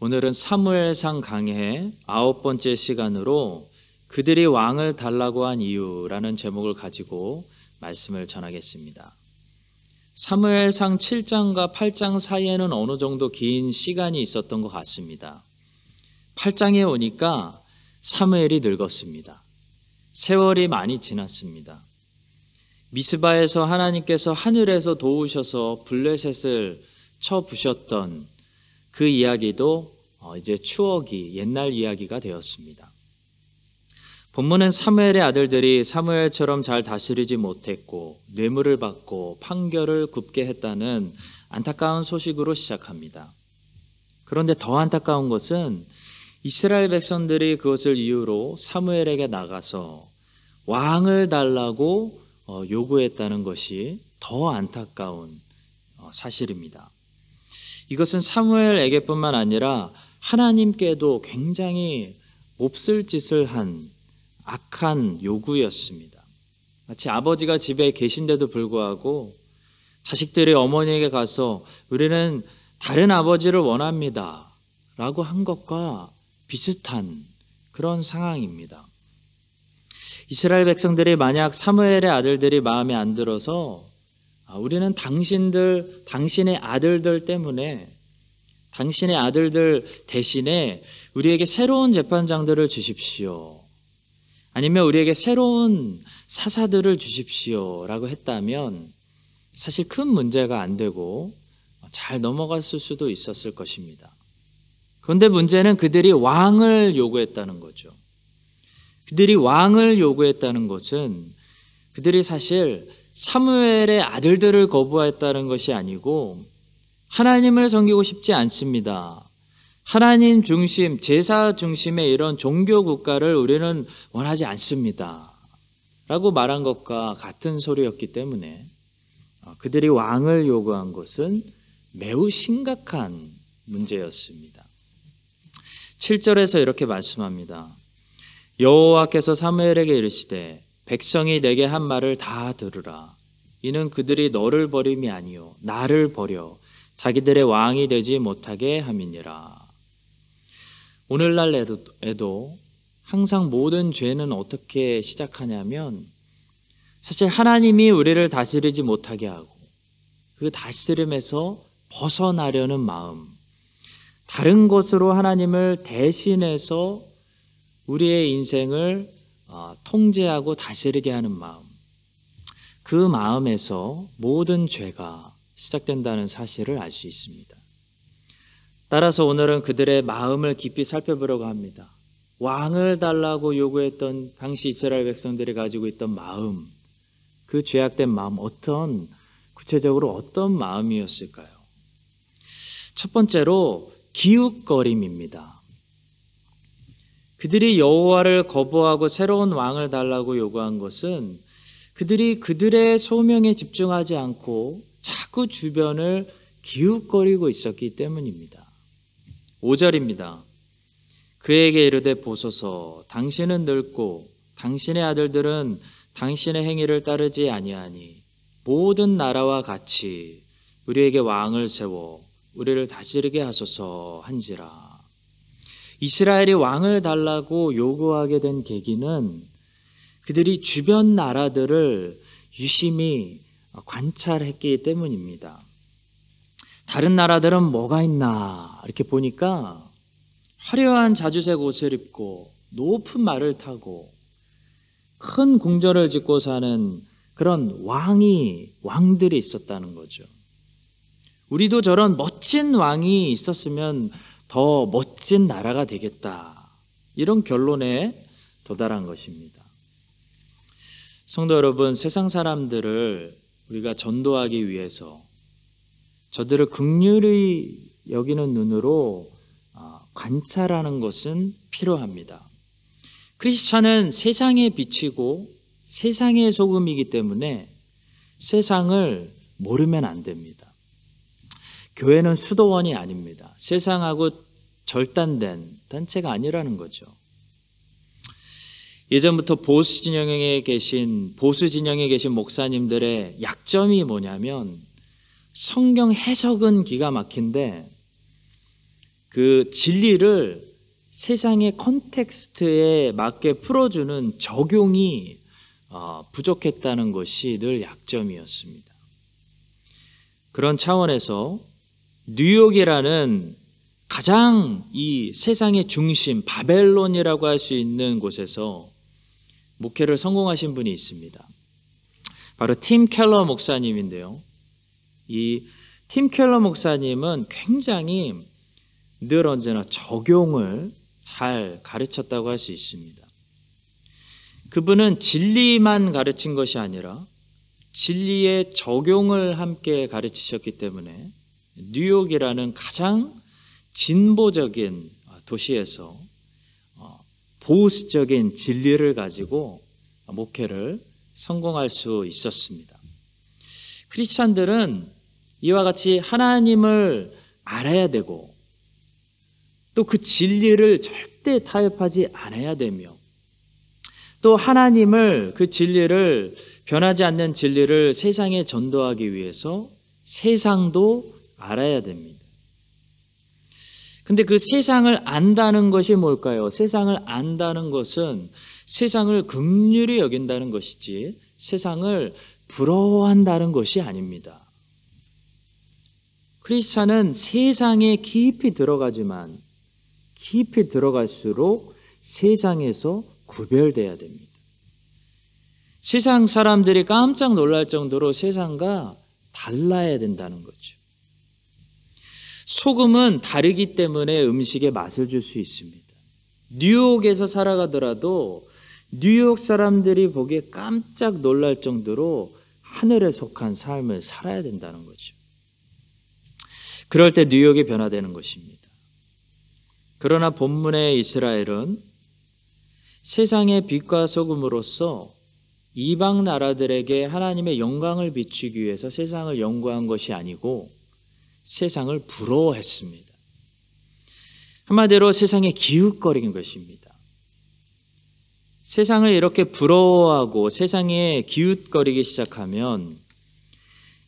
오늘은 사무엘상 강해 9번째 시간으로 그들이 왕을 달라고 한 이유라는 제목을 가지고 말씀을 전하겠습니다. 사무엘상 7장과 8장 사이에는 어느 정도 긴 시간이 있었던 것 같습니다. 8장에 오니까 사무엘이 늙었습니다. 세월이 많이 지났습니다. 미스바에서 하나님께서 하늘에서 도우셔서 블레셋을 쳐 부셨던 그 이야기도 이제 추억이 옛날 이야기가 되었습니다. 본문은 사무엘의 아들들이 사무엘처럼 잘 다스리지 못했고 뇌물을 받고 판결을 굽게 했다는 안타까운 소식으로 시작합니다. 그런데 더 안타까운 것은 이스라엘 백성들이 그것을 이유로 사무엘에게 나가서 왕을 달라고 요구했다는 것이 더 안타까운 사실입니다. 이것은 사무엘에게뿐만 아니라 하나님께도 굉장히 몹쓸 짓을 한 악한 요구였습니다. 마치 아버지가 집에 계신데도 불구하고 자식들이 어머니에게 가서 우리는 다른 아버지를 원합니다 라고 한 것과 비슷한 그런 상황입니다. 이스라엘 백성들이 만약 사무엘의 아들들이 마음에 안 들어서 우리는 당신의 아들들 때문에 당신의 아들들 대신에 우리에게 새로운 재판장들을 주십시오. 아니면 우리에게 새로운 사사들을 주십시오 라고 했다면 사실 큰 문제가 안 되고 잘 넘어갔을 수도 있었을 것입니다. 그런데 문제는 그들이 왕을 요구했다는 거죠. 그들이 왕을 요구했다는 것은 그들이 사실 사무엘의 아들들을 거부했다는 것이 아니고 하나님을 섬기고 싶지 않습니다. 하나님 중심, 제사 중심의 이런 종교 국가를 우리는 원하지 않습니다 라고 말한 것과 같은 소리였기 때문에 그들이 왕을 요구한 것은 매우 심각한 문제였습니다. 7절에서 이렇게 말씀합니다. 여호와께서 사무엘에게 이르시되 백성이 내게 한 말을 다 들으라. 이는 그들이 너를 버림이 아니요 나를 버려 자기들의 왕이 되지 못하게 함이니라. 오늘날에도 항상 모든 죄는 어떻게 시작하냐면 사실 하나님이 우리를 다스리지 못하게 하고 그 다스림에서 벗어나려는 마음, 다른 것으로 하나님을 대신해서 우리의 인생을 통제하고 다스리게 하는 마음, 그 마음에서 모든 죄가 시작된다는 사실을 알 수 있습니다. 따라서 오늘은 그들의 마음을 깊이 살펴보려고 합니다. 왕을 달라고 요구했던 당시 이스라엘 백성들이 가지고 있던 마음, 그 죄악된 마음, 구체적으로 어떤 마음이었을까요? 첫 번째로 기웃거림입니다. 그들이 여호와를 거부하고 새로운 왕을 달라고 요구한 것은 그들이 그들의 소명에 집중하지 않고 자꾸 주변을 기웃거리고 있었기 때문입니다. 5절입니다. 그에게 이르되 보소서 당신은 늙고 당신의 아들들은 당신의 행위를 따르지 아니하니 모든 나라와 같이 우리에게 왕을 세워 우리를 다스리게 하소서 한지라. 이스라엘이 왕을 달라고 요구하게 된 계기는 그들이 주변 나라들을 유심히 관찰했기 때문입니다. 다른 나라들은 뭐가 있나 이렇게 보니까 화려한 자주색 옷을 입고 높은 말을 타고 큰 궁전을 짓고 사는 그런 왕들이 있었다는 거죠. 우리도 저런 멋진 왕이 있었으면 더 멋진 나라가 되겠다. 이런 결론에 도달한 것입니다. 성도 여러분, 세상 사람들을 우리가 전도하기 위해서 저들을 긍휼히 여기는 눈으로 관찰하는 것은 필요합니다. 크리스찬은 세상에 비치고 세상의 소금이기 때문에 세상을 모르면 안 됩니다. 교회는 수도원이 아닙니다. 세상하고 절단된 단체가 아니라는 거죠. 예전부터 보수 진영에 계신 목사님들의 약점이 뭐냐면 성경 해석은 기가 막힌데 그 진리를 세상의 컨텍스트에 맞게 풀어주는 적용이 부족했다는 것이 늘 약점이었습니다. 그런 차원에서 뉴욕이라는 가장 이 세상의 중심, 바벨론이라고 할 수 있는 곳에서 목회를 성공하신 분이 있습니다. 바로 팀 켈러 목사님인데요. 이 팀 켈러 목사님은 굉장히 늘 언제나 적용을 잘 가르쳤다고 할 수 있습니다. 그분은 진리만 가르친 것이 아니라 진리의 적용을 함께 가르치셨기 때문에 뉴욕이라는 가장 진보적인 도시에서 보수적인 진리를 가지고 목회를 성공할 수 있었습니다. 크리스찬들은 이와 같이 하나님을 알아야 되고 또 그 진리를 절대 타협하지 않아야 되며 또 하나님을 그 진리를 변하지 않는 진리를 세상에 전도하기 위해서 세상도 알아야 됩니다. 근데 그 세상을 안다는 것이 뭘까요? 세상을 안다는 것은 세상을 긍휼히 여긴다는 것이지 세상을 부러워한다는 것이 아닙니다. 크리스찬은 세상에 깊이 들어가지만 깊이 들어갈수록 세상에서 구별돼야 됩니다. 세상 사람들이 깜짝 놀랄 정도로 세상과 달라야 된다는 거죠. 소금은 다르기 때문에 음식에 맛을 줄 수 있습니다. 뉴욕에서 살아가더라도 뉴욕 사람들이 보기에 깜짝 놀랄 정도로 하늘에 속한 삶을 살아야 된다는 거죠. 그럴 때 뉴욕이 변화되는 것입니다. 그러나 본문의 이스라엘은 세상의 빛과 소금으로서 이방 나라들에게 하나님의 영광을 비추기 위해서 세상을 연구한 것이 아니고 세상을 부러워했습니다. 한마디로 세상에 기웃거린 것입니다. 세상을 이렇게 부러워하고 세상에 기웃거리기 시작하면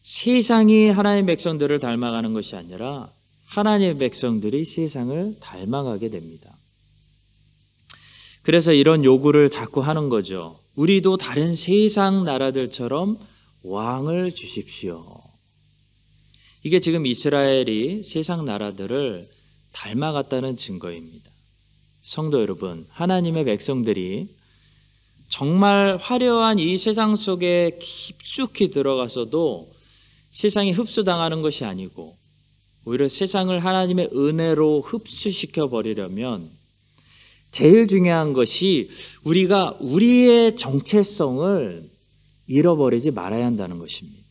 세상이 하나님의 백성들을 닮아가는 것이 아니라 하나님의 백성들이 세상을 닮아가게 됩니다. 그래서 이런 요구를 자꾸 하는 거죠. 우리도 다른 세상 나라들처럼 왕을 주십시오. 이게 지금 이스라엘이 세상 나라들을 닮아갔다는 증거입니다. 성도 여러분, 하나님의 백성들이 정말 화려한 이 세상 속에 깊숙이 들어가서도 세상에 흡수당하는 것이 아니고 오히려 세상을 하나님의 은혜로 흡수시켜 버리려면 제일 중요한 것이 우리가 우리의 정체성을 잃어버리지 말아야 한다는 것입니다.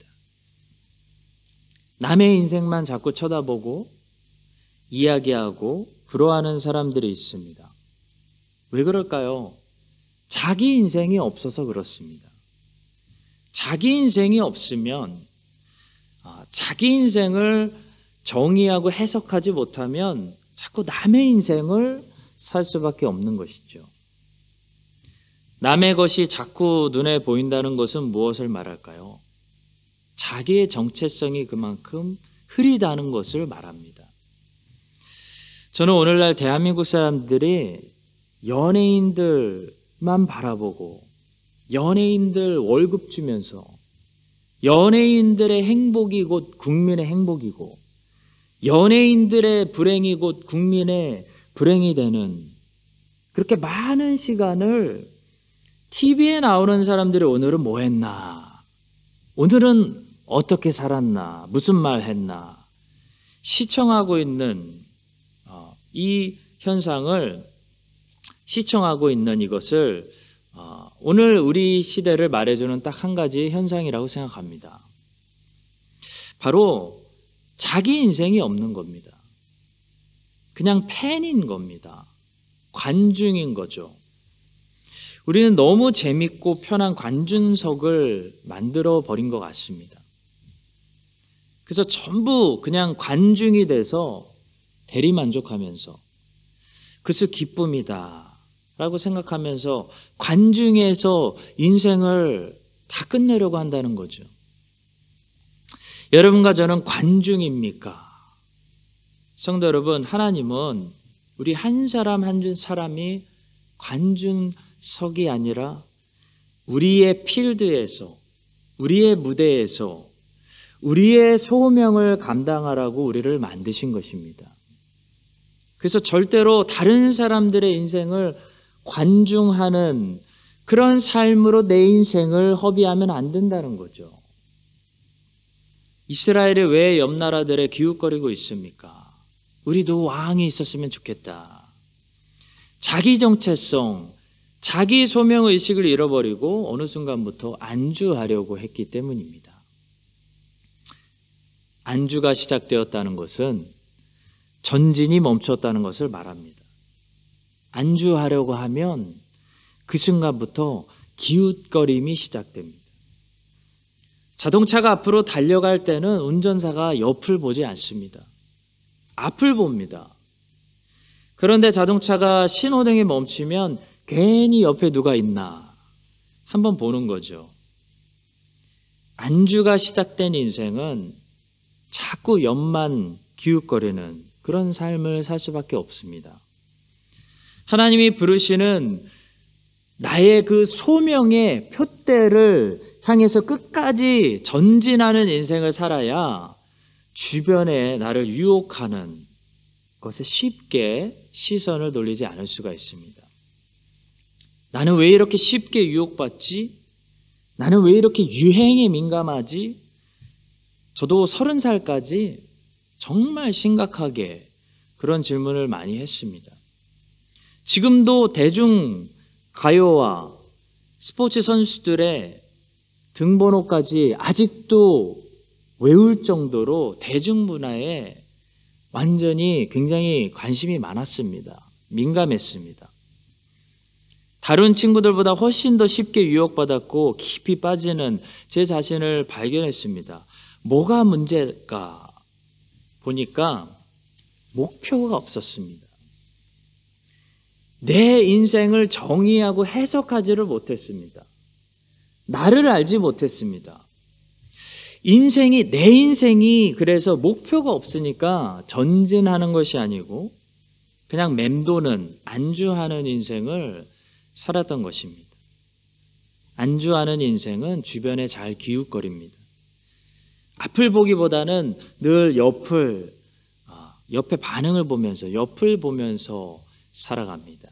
남의 인생만 자꾸 쳐다보고 이야기하고 부러워하는 사람들이 있습니다. 왜 그럴까요? 자기 인생이 없어서 그렇습니다. 자기 인생이 없으면 자기 인생을 정의하고 해석하지 못하면 자꾸 남의 인생을 살 수밖에 없는 것이죠. 남의 것이 자꾸 눈에 보인다는 것은 무엇을 말할까요? 자기의 정체성이 그만큼 흐리다는 것을 말합니다. 저는 오늘날 대한민국 사람들이 연예인들만 바라보고 연예인들 월급 주면서 연예인들의 행복이 곧 국민의 행복이고 연예인들의 불행이 곧 국민의 불행이 되는 그렇게 많은 시간을 TV에 나오는 사람들이 오늘은 뭐 했나? 오늘은 어떻게 살았나? 무슨 말 했나? 시청하고 있는 이 현상을 시청하고 있는 이것을 오늘 우리 시대를 말해주는 딱 한 가지 현상이라고 생각합니다. 바로 자기 인생이 없는 겁니다. 그냥 팬인 겁니다. 관중인 거죠. 우리는 너무 재밌고 편한 관중석을 만들어 버린 것 같습니다. 그래서 전부 그냥 관중이 돼서 대리만족하면서 그것을 기쁨이다 라고 생각하면서 관중에서 인생을 다 끝내려고 한다는 거죠. 여러분과 저는 관중입니까? 성도 여러분, 하나님은 우리 한 사람 한 사람이 관중석이 아니라 우리의 필드에서, 우리의 무대에서 우리의 소명을 감당하라고 우리를 만드신 것입니다. 그래서 절대로 다른 사람들의 인생을 관중하는 그런 삶으로 내 인생을 허비하면 안 된다는 거죠. 이스라엘이 왜 옆 나라들에 기웃거리고 있습니까? 우리도 왕이 있었으면 좋겠다. 자기 정체성, 자기 소명의식을 잃어버리고 어느 순간부터 안주하려고 했기 때문입니다. 안주가 시작되었다는 것은 전진이 멈췄다는 것을 말합니다. 안주하려고 하면 그 순간부터 기웃거림이 시작됩니다. 자동차가 앞으로 달려갈 때는 운전사가 옆을 보지 않습니다. 앞을 봅니다. 그런데 자동차가 신호등에 멈추면 괜히 옆에 누가 있나 한번 보는 거죠. 안주가 시작된 인생은 자꾸 옆만 기웃거리는 그런 삶을 살 수밖에 없습니다. 하나님이 부르시는 나의 그 소명의 표대를 향해서 끝까지 전진하는 인생을 살아야 주변에 나를 유혹하는 것에 쉽게 시선을 돌리지 않을 수가 있습니다. 나는 왜 이렇게 쉽게 유혹받지? 나는 왜 이렇게 유행에 민감하지? 저도 30살까지 정말 심각하게 그런 질문을 많이 했습니다. 지금도 대중 가요와 스포츠 선수들의 등번호까지 아직도 외울 정도로 대중문화에 완전히 굉장히 관심이 많았습니다. 민감했습니다. 다른 친구들보다 훨씬 더 쉽게 유혹받았고 깊이 빠지는 제 자신을 발견했습니다. 뭐가 문제일까 보니까 목표가 없었습니다. 내 인생을 정의하고 해석하지를 못했습니다. 나를 알지 못했습니다. 내 인생이 그래서 목표가 없으니까 전진하는 것이 아니고 그냥 맴도는, 안주하는 인생을 살았던 것입니다. 안주하는 인생은 주변에 잘 기웃거립니다. 앞을 보기보다는 늘 옆의 반응을 보면서, 옆을 보면서 살아갑니다.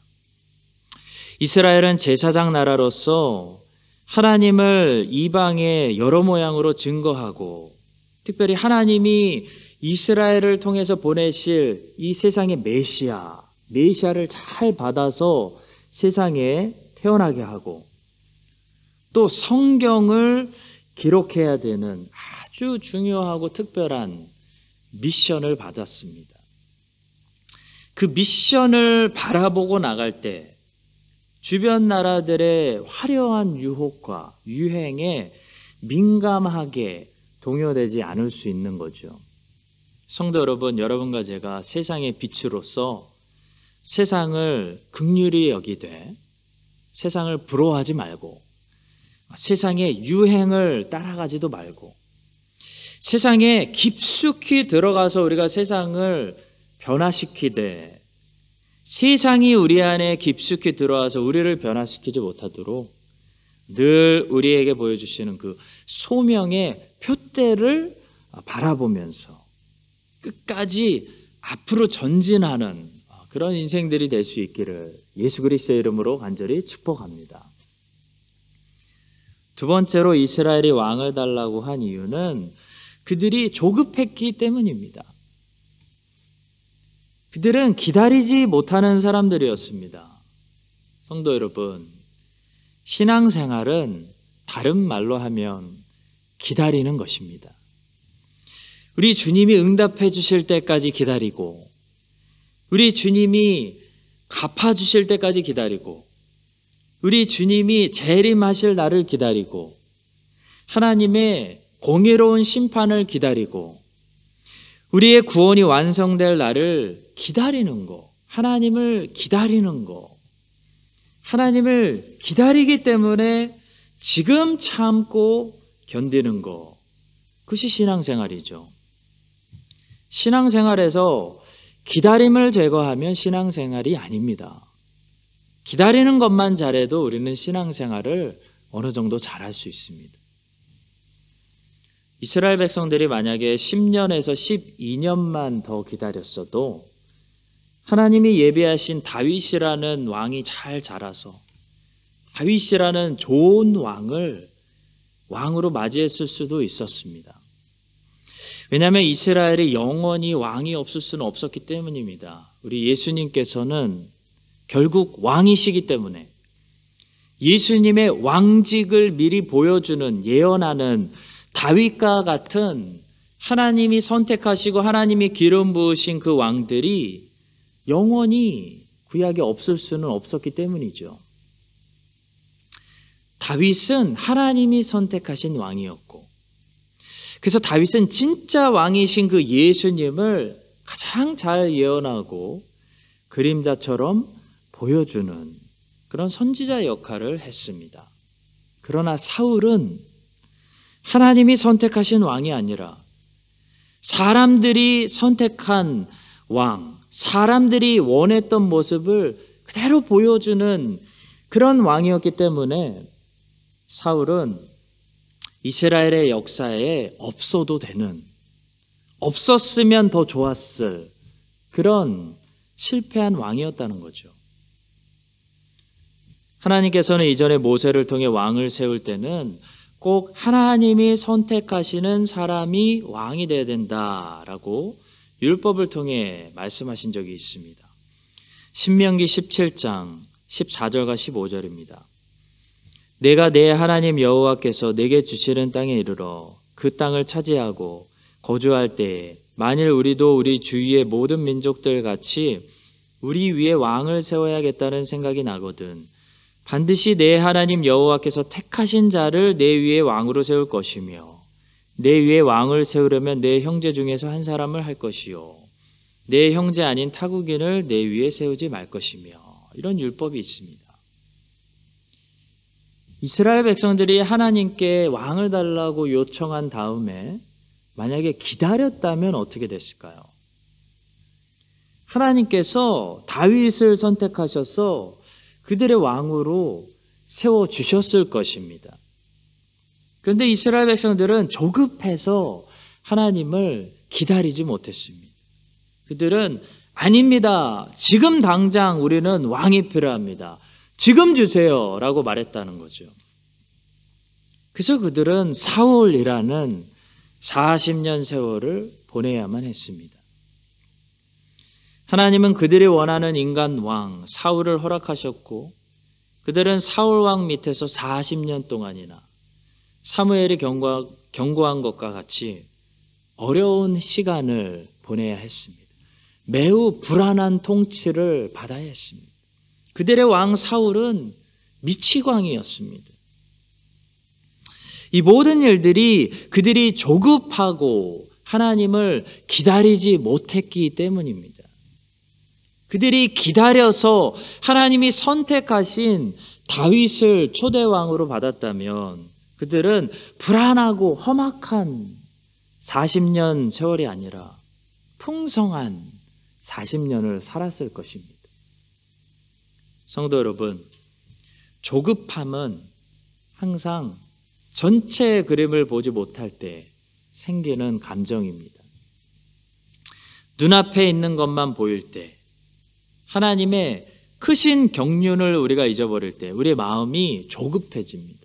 이스라엘은 제사장 나라로서 하나님을 이방의 여러 모양으로 증거하고, 특별히 하나님이 이스라엘을 통해서 보내실 이 세상의 메시아를 잘 받아서 세상에 태어나게 하고, 또 성경을 기록해야 되는 아주 중요하고 특별한 미션을 받았습니다. 그 미션을 바라보고 나갈 때 주변 나라들의 화려한 유혹과 유행에 민감하게 동요되지 않을 수 있는 거죠. 성도 여러분, 여러분과 제가 세상의 빛으로서 세상을 긍휼히 여기되 세상을 부러워하지 말고 세상의 유행을 따라가지도 말고 세상에 깊숙이 들어가서 우리가 세상을 변화시키되 세상이 우리 안에 깊숙이 들어와서 우리를 변화시키지 못하도록 늘 우리에게 보여주시는 그 소명의 표대를 바라보면서 끝까지 앞으로 전진하는 그런 인생들이 될 수 있기를 예수 그리스도의 이름으로 간절히 축복합니다. 두 번째로 이스라엘이 왕을 달라고 한 이유는 그들이 조급했기 때문입니다. 그들은 기다리지 못하는 사람들이었습니다. 성도 여러분, 신앙생활은 다른 말로 하면 기다리는 것입니다. 우리 주님이 응답해 주실 때까지 기다리고, 우리 주님이 갚아주실 때까지 기다리고, 우리 주님이 재림하실 날을 기다리고, 하나님의 공의로운 심판을 기다리고, 우리의 구원이 완성될 날을 기다리는 거, 하나님을 기다리는 거, 하나님을 기다리기 때문에 지금 참고 견디는 거, 그것이 신앙생활이죠. 신앙생활에서 기다림을 제거하면 신앙생활이 아닙니다. 기다리는 것만 잘해도 우리는 신앙생활을 어느 정도 잘할 수 있습니다. 이스라엘 백성들이 만약에 10년에서 12년만 더 기다렸어도 하나님이 예비하신 다윗이라는 왕이 잘 자라서 다윗이라는 좋은 왕으로 맞이했을 수도 있었습니다. 왜냐하면 이스라엘이 영원히 왕이 없을 수는 없었기 때문입니다. 우리 예수님께서는 결국 왕이시기 때문에 예수님의 왕직을 미리 보여주는 예언하는 다윗과 같은 하나님이 선택하시고 하나님이 기름 부으신 그 왕들이 영원히 구약에 없을 수는 없었기 때문이죠. 다윗은 하나님이 선택하신 왕이었고, 그래서 다윗은 진짜 왕이신 그 예수님을 가장 잘 예언하고 그림자처럼 보여주는 그런 선지자 역할을 했습니다. 그러나 사울은 하나님이 선택하신 왕이 아니라 사람들이 선택한 왕, 사람들이 원했던 모습을 그대로 보여주는 그런 왕이었기 때문에 사울은 이스라엘의 역사에 없어도 되는, 없었으면 더 좋았을 그런 실패한 왕이었다는 거죠. 하나님께서는 이전에 모세를 통해 왕을 세울 때는 꼭 하나님이 선택하시는 사람이 왕이 되어야 된다라고 율법을 통해 말씀하신 적이 있습니다. 신명기 17장 14절과 15절입니다. 내가 내 하나님 여호와께서 내게 주시는 땅에 이르러 그 땅을 차지하고 거주할 때에 만일 우리도 우리 주위의 모든 민족들 같이 우리 위에 왕을 세워야겠다는 생각이 나거든 반드시 내 하나님 여호와께서 택하신 자를 내 위에 왕으로 세울 것이며 내 위에 왕을 세우려면 내 형제 중에서 한 사람을 할 것이요 내 형제 아닌 타국인을 내 위에 세우지 말 것이며 이런 율법이 있습니다. 이스라엘 백성들이 하나님께 왕을 달라고 요청한 다음에 만약에 기다렸다면 어떻게 됐을까요? 하나님께서 다윗을 선택하셔서 그들의 왕으로 세워주셨을 것입니다. 그런데 이스라엘 백성들은 조급해서 하나님을 기다리지 못했습니다. 그들은 아닙니다. 지금 당장 우리는 왕이 필요합니다. 지금 주세요 라고 말했다는 거죠. 그래서 그들은 사울이라는 40년 세월을 보내야만 했습니다. 하나님은 그들이 원하는 인간 왕 사울을 허락하셨고 그들은 사울 왕 밑에서 40년 동안이나 사무엘이 경고한 것과 같이 어려운 시간을 보내야 했습니다. 매우 불안한 통치를 받아야 했습니다. 그들의 왕 사울은 미치광이었습니다. 이 모든 일들이 그들이 조급하고 하나님을 기다리지 못했기 때문입니다. 그들이 기다려서 하나님이 선택하신 다윗을 초대왕으로 받았다면 그들은 불안하고 험악한 40년 세월이 아니라 풍성한 40년을 살았을 것입니다. 성도 여러분, 조급함은 항상 전체 그림을 보지 못할 때 생기는 감정입니다. 눈앞에 있는 것만 보일 때, 하나님의 크신 경륜을 우리가 잊어버릴 때 우리의 마음이 조급해집니다.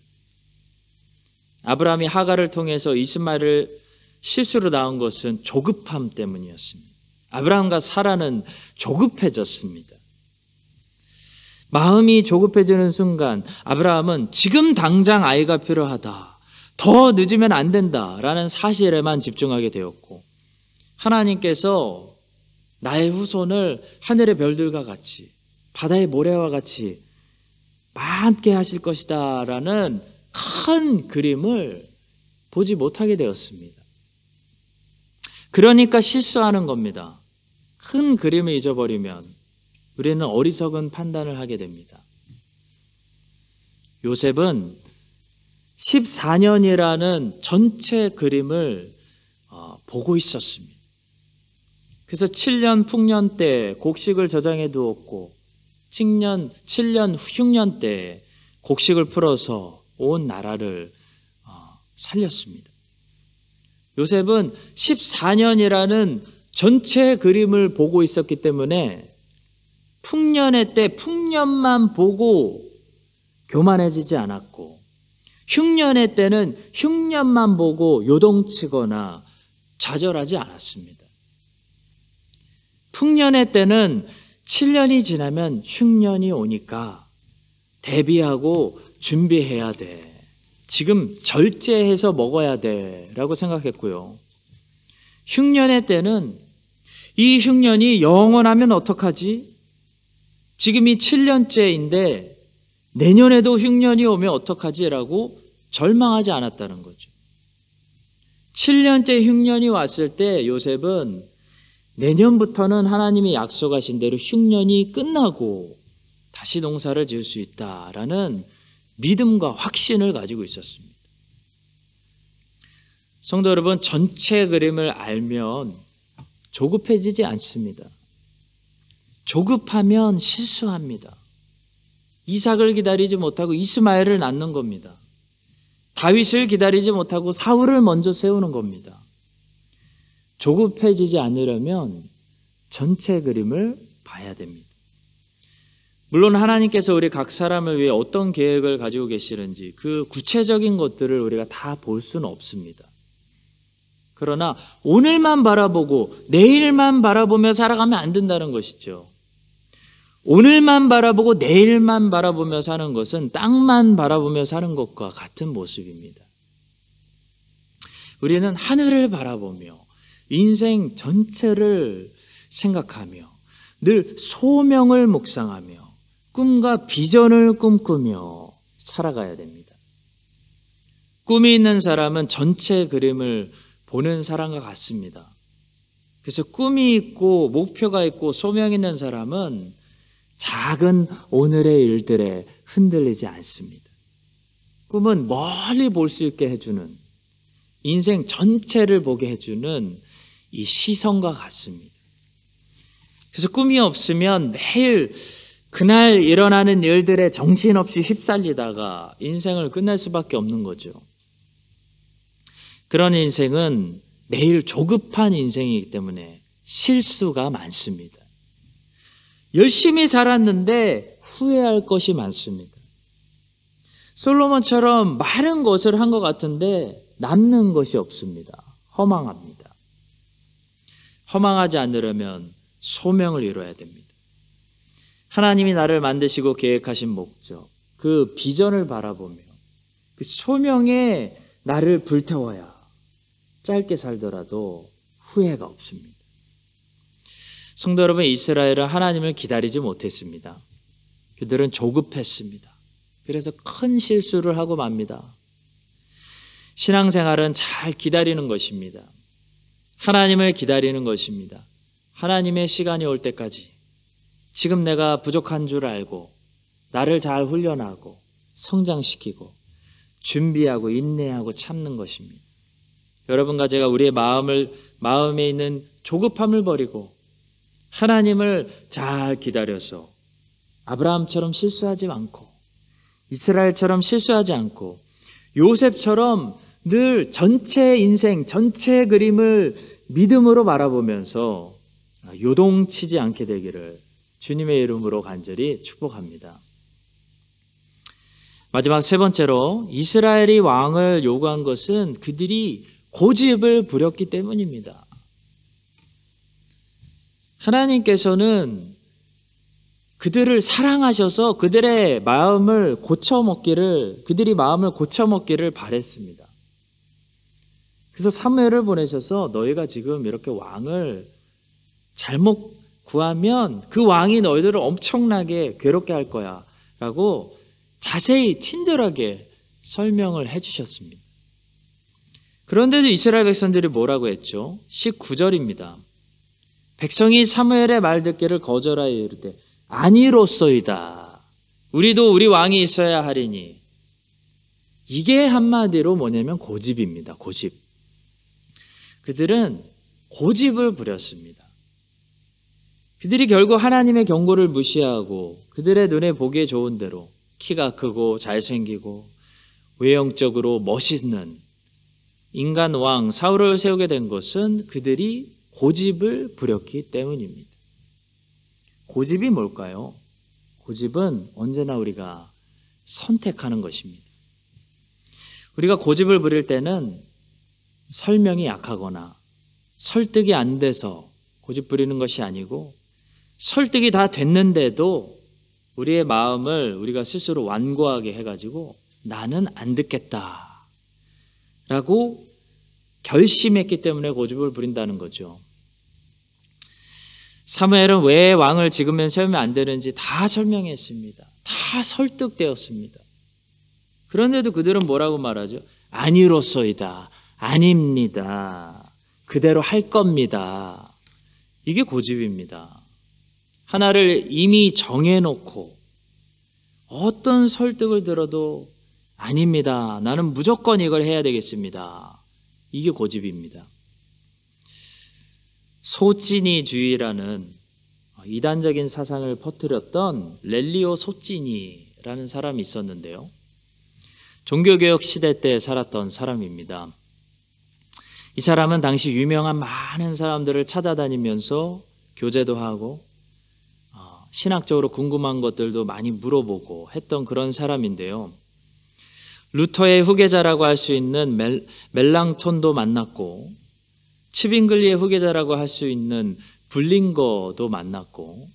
아브라함이 하갈을 통해서 이스마엘을 실수로 낳은 것은 조급함 때문이었습니다. 아브라함과 사라는 조급해졌습니다. 마음이 조급해지는 순간 아브라함은 지금 당장 아이가 필요하다, 더 늦으면 안 된다라는 사실에만 집중하게 되었고 하나님께서 나의 후손을 하늘의 별들과 같이 바다의 모래와 같이 많게 하실 것이다 라는 큰 그림을 보지 못하게 되었습니다. 그러니까 실수하는 겁니다. 큰 그림을 잊어버리면 우리는 어리석은 판단을 하게 됩니다. 요셉은 14년이라는 전체 그림을 보고 있었습니다. 그래서 7년 풍년 때 곡식을 저장해 두었고 7년 흉년 때 곡식을 풀어서 온 나라를 살렸습니다. 요셉은 14년이라는 전체 그림을 보고 있었기 때문에 풍년의 때 풍년만 보고 교만해지지 않았고 흉년의 때는 흉년만 보고 요동치거나 좌절하지 않았습니다. 풍년의 때는 7년이 지나면 흉년이 오니까 대비하고 준비해야 돼. 지금 절제해서 먹어야 돼 라고 생각했고요. 흉년의 때는 이 흉년이 영원하면 어떡하지? 지금이 7년째인데 내년에도 흉년이 오면 어떡하지? 라고 절망하지 않았다는 거죠. 7년째 흉년이 왔을 때 요셉은 내년부터는 하나님이 약속하신 대로 흉년이 끝나고 다시 농사를 지을 수 있다라는 믿음과 확신을 가지고 있었습니다. 성도 여러분, 전체 그림을 알면 조급해지지 않습니다. 조급하면 실수합니다. 이삭을 기다리지 못하고 이스마엘을 낳는 겁니다. 다윗을 기다리지 못하고 사울을 먼저 세우는 겁니다. 조급해지지 않으려면 전체 그림을 봐야 됩니다. 물론 하나님께서 우리 각 사람을 위해 어떤 계획을 가지고 계시는지 그 구체적인 것들을 우리가 다 볼 수는 없습니다. 그러나 오늘만 바라보고 내일만 바라보며 살아가면 안 된다는 것이죠. 오늘만 바라보고 내일만 바라보며 사는 것은 땅만 바라보며 사는 것과 같은 모습입니다. 우리는 하늘을 바라보며 인생 전체를 생각하며 늘 소명을 묵상하며 꿈과 비전을 꿈꾸며 살아가야 됩니다. 꿈이 있는 사람은 전체 그림을 보는 사람과 같습니다. 그래서 꿈이 있고 목표가 있고 소명이 있는 사람은 작은 오늘의 일들에 흔들리지 않습니다. 꿈은 멀리 볼 수 있게 해주는, 인생 전체를 보게 해주는 이 시선과 같습니다. 그래서 꿈이 없으면 매일 그날 일어나는 일들에 정신없이 휩쓸리다가 인생을 끝낼 수밖에 없는 거죠. 그런 인생은 매일 조급한 인생이기 때문에 실수가 많습니다. 열심히 살았는데 후회할 것이 많습니다. 솔로몬처럼 많은 것을 한 것 같은데 남는 것이 없습니다. 허망합니다. 허망하지 않으려면 소명을 이뤄야 됩니다. 하나님이 나를 만드시고 계획하신 목적, 그 비전을 바라보며 그 소명에 나를 불태워야 짧게 살더라도 후회가 없습니다. 성도 여러분, 이스라엘은 하나님을 기다리지 못했습니다. 그들은 조급했습니다. 그래서 큰 실수를 하고 맙니다. 신앙생활은 잘 기다리는 것입니다. 하나님을 기다리는 것입니다. 하나님의 시간이 올 때까지 지금 내가 부족한 줄 알고 나를 잘 훈련하고 성장시키고 준비하고 인내하고 참는 것입니다. 여러분과 제가 우리의 마음에 있는 조급함을 버리고 하나님을 잘 기다려서 아브라함처럼 실수하지 않고 이스라엘처럼 실수하지 않고 요셉처럼 늘 전체 인생, 전체 그림을 믿음으로 바라보면서 요동치지 않게 되기를 주님의 이름으로 간절히 축복합니다. 마지막 세 번째로 이스라엘이 왕을 요구한 것은 그들이 고집을 부렸기 때문입니다. 하나님께서는 그들을 사랑하셔서 그들이 마음을 고쳐먹기를 바랬습니다. 그래서 사무엘을 보내셔서 너희가 지금 이렇게 왕을 잘못 구하면 그 왕이 너희들을 엄청나게 괴롭게 할 거야 라고 자세히 친절하게 설명을 해주셨습니다. 그런데도 이스라엘 백성들이 뭐라고 했죠? 19절입니다. 백성이 사무엘의 말 듣기를 거절하여 이르되 아니로소이다. 우리도 우리 왕이 있어야 하리니. 이게 한마디로 뭐냐면 고집입니다. 고집. 그들은 고집을 부렸습니다. 그들이 결국 하나님의 경고를 무시하고 그들의 눈에 보기에 좋은 대로 키가 크고 잘생기고 외형적으로 멋있는 인간 왕 사울을 세우게 된 것은 그들이 고집을 부렸기 때문입니다. 고집이 뭘까요? 고집은 언제나 우리가 선택하는 것입니다. 우리가 고집을 부릴 때는 설명이 약하거나 설득이 안 돼서 고집 부리는 것이 아니고 설득이 다 됐는데도 우리의 마음을 우리가 스스로 완고하게 해가지고 나는 안 듣겠다 라고 결심했기 때문에 고집을 부린다는 거죠. 사무엘은 왜 왕을 지금은 세우면 안 되는지 다 설명했습니다. 다 설득되었습니다. 그런데도 그들은 뭐라고 말하죠? 아니로소이다. 아닙니다. 그대로 할 겁니다. 이게 고집입니다. 하나를 이미 정해놓고 어떤 설득을 들어도 아닙니다. 나는 무조건 이걸 해야 되겠습니다. 이게 고집입니다. 소찌니주의라는 이단적인 사상을 퍼뜨렸던 렐리오 소찌니라는 사람이 있었는데요. 종교개혁 시대 때 살았던 사람입니다. 이 사람은 당시 유명한 많은 사람들을 찾아다니면서 교제도 하고 신학적으로 궁금한 것들도 많이 물어보고 했던 그런 사람인데요. 루터의 후계자라고 할 수 있는 멜랑톤도 만났고 츠빙글리의 후계자라고 할 수 있는 블링거도 만났고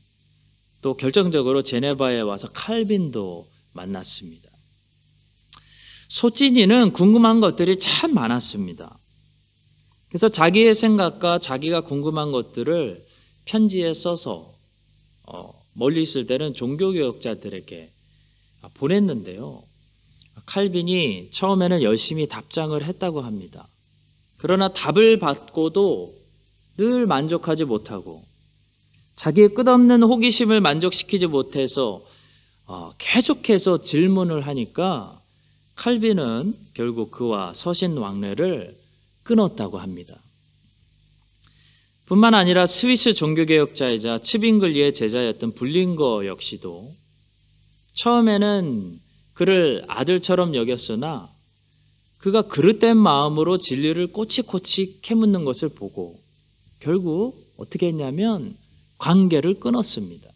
또 결정적으로 제네바에 와서 칼빈도 만났습니다. 소찌니는 궁금한 것들이 참 많았습니다. 그래서 자기의 생각과 자기가 궁금한 것들을 편지에 써서 멀리 있을 때는 종교개혁자들에게 보냈는데요. 칼빈이 처음에는 열심히 답장을 했다고 합니다. 그러나 답을 받고도 늘 만족하지 못하고 자기의 끝없는 호기심을 만족시키지 못해서 계속해서 질문을 하니까 칼빈은 결국 그와 서신왕래를 끊었다고 합니다. 뿐만 아니라 스위스 종교개혁자이자 츠빙글리의 제자였던 블링거 역시도 처음에는 그를 아들처럼 여겼으나 그가 그릇된 마음으로 진리를 꼬치꼬치 캐묻는 것을 보고 결국 어떻게 했냐면 관계를 끊었습니다.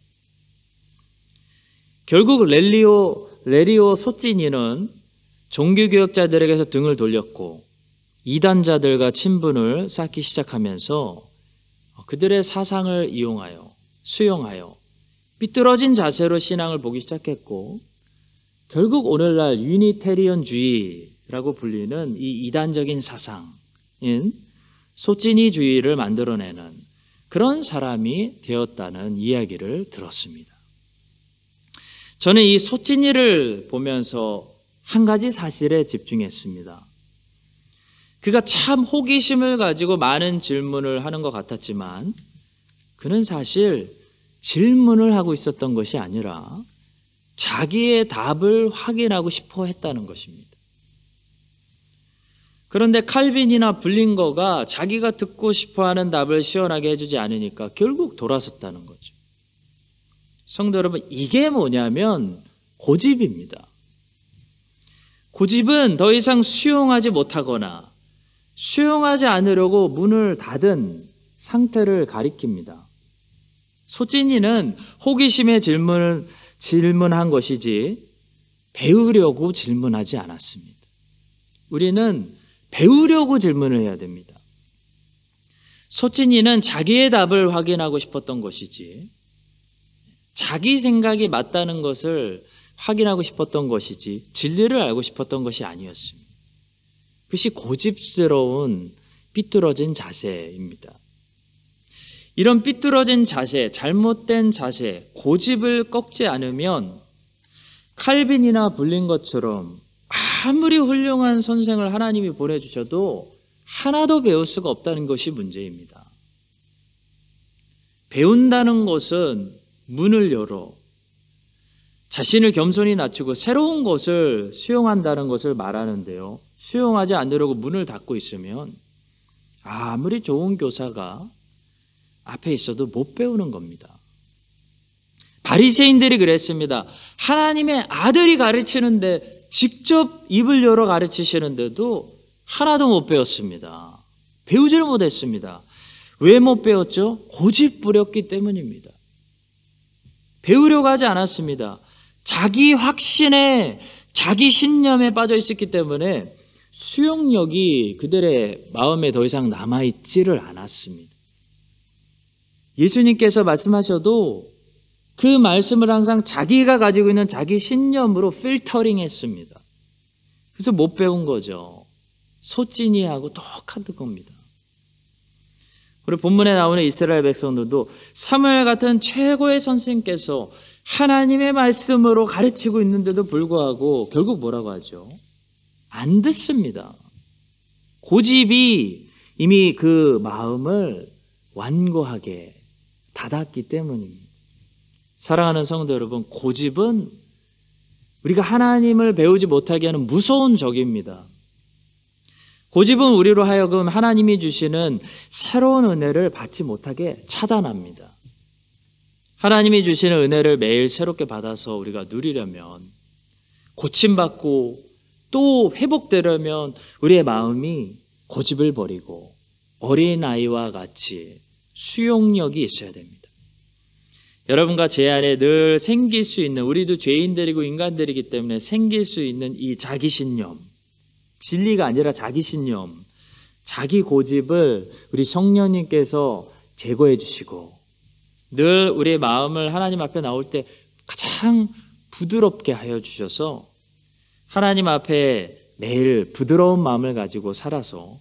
결국 레리오 소찌니는 종교개혁자들에게서 등을 돌렸고 이단자들과 친분을 쌓기 시작하면서 그들의 사상을 수용하여 삐뚤어진 자세로 신앙을 보기 시작했고 결국 오늘날 유니테리언주의라고 불리는 이 이단적인 사상인 소찌니주의를 만들어내는 그런 사람이 되었다는 이야기를 들었습니다. 저는 이 소찌니를 보면서 한 가지 사실에 집중했습니다. 그가 참 호기심을 가지고 많은 질문을 하는 것 같았지만 그는 사실 질문을 하고 있었던 것이 아니라 자기의 답을 확인하고 싶어 했다는 것입니다. 그런데 칼빈이나 블링거가 자기가 듣고 싶어하는 답을 시원하게 해주지 않으니까 결국 돌아섰다는 거죠. 성도 여러분, 이게 뭐냐면 고집입니다. 고집은 더 이상 수용하지 못하거나 수용하지 않으려고 문을 닫은 상태를 가리킵니다. 소찌니는 호기심에 질문한 것이지 배우려고 질문하지 않았습니다. 우리는 배우려고 질문을 해야 됩니다. 소찌니는 자기의 답을 확인하고 싶었던 것이지 자기 생각이 맞다는 것을 확인하고 싶었던 것이지 진리를 알고 싶었던 것이 아니었습니다. 그것이 고집스러운 삐뚤어진 자세입니다. 이런 삐뚤어진 자세, 잘못된 자세, 고집을 꺾지 않으면 칼빈이나 블링거처럼 아무리 훌륭한 선생을 하나님이 보내주셔도 하나도 배울 수가 없다는 것이 문제입니다. 배운다는 것은 문을 열어 자신을 겸손히 낮추고 새로운 것을 수용한다는 것을 말하는데요. 수용하지 않으려고 문을 닫고 있으면 아무리 좋은 교사가 앞에 있어도 못 배우는 겁니다. 바리새인들이 그랬습니다. 하나님의 아들이 가르치는데 직접 입을 열어 가르치시는데도 하나도 못 배웠습니다. 배우지를 못했습니다. 왜 못 배웠죠? 고집 부렸기 때문입니다. 배우려고 하지 않았습니다. 자기 확신에, 자기 신념에 빠져 있었기 때문에 수용력이 그들의 마음에 더 이상 남아있지를 않았습니다. 예수님께서 말씀하셔도 그 말씀을 항상 자기가 가지고 있는 자기 신념으로 필터링 했습니다. 그래서 못 배운 거죠. 소찐이하고 똑같은 겁니다. 우리 본문에 나오는 이스라엘 백성들도 사무엘 같은 최고의 선생님께서 하나님의 말씀으로 가르치고 있는데도 불구하고 결국 뭐라고 하죠? 안 듣습니다. 고집이 이미 그 마음을 완고하게 닫았기 때문입니다. 사랑하는 성도 여러분, 고집은 우리가 하나님을 배우지 못하게 하는 무서운 적입니다. 고집은 우리로 하여금 하나님이 주시는 새로운 은혜를 받지 못하게 차단합니다. 하나님이 주시는 은혜를 매일 새롭게 받아서 우리가 누리려면, 고침받고 또 회복되려면 우리의 마음이 고집을 버리고 어린아이와 같이 수용력이 있어야 됩니다. 여러분과 제 안에 늘 생길 수 있는, 우리도 죄인들이고 인간들이기 때문에 생길 수 있는 이 자기신념, 진리가 아니라 자기신념, 자기 고집을 우리 성령님께서 제거해 주시고 늘 우리의 마음을 하나님 앞에 나올 때 가장 부드럽게 하여 주셔서 하나님 앞에 매일 부드러운 마음을 가지고 살아서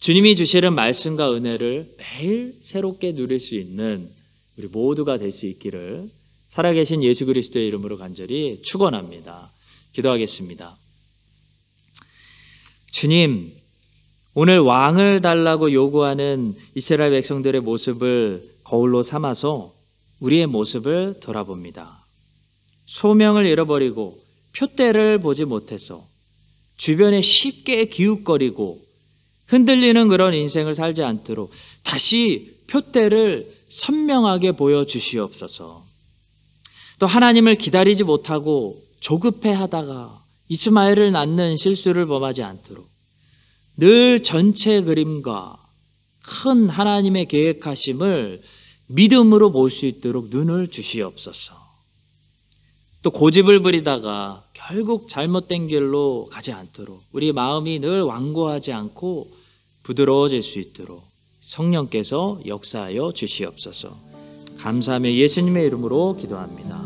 주님이 주시는 말씀과 은혜를 매일 새롭게 누릴 수 있는 우리 모두가 될 수 있기를 살아계신 예수 그리스도의 이름으로 간절히 축원합니다. 기도하겠습니다. 주님, 오늘 왕을 달라고 요구하는 이스라엘 백성들의 모습을 거울로 삼아서 우리의 모습을 돌아봅니다. 소명을 잃어버리고 표대를 보지 못해서 주변에 쉽게 기웃거리고 흔들리는 그런 인생을 살지 않도록 다시 표대를 선명하게 보여주시옵소서. 또 하나님을 기다리지 못하고 조급해하다가 이스마엘을 낳는 실수를 범하지 않도록 늘 전체 그림과 큰 하나님의 계획하심을 믿음으로 볼 수 있도록 눈을 주시옵소서. 또 고집을 부리다가 결국 잘못된 길로 가지 않도록 우리 마음이 늘 완고하지 않고 부드러워질 수 있도록 성령께서 역사하여 주시옵소서. 감사하며 예수님의 이름으로 기도합니다.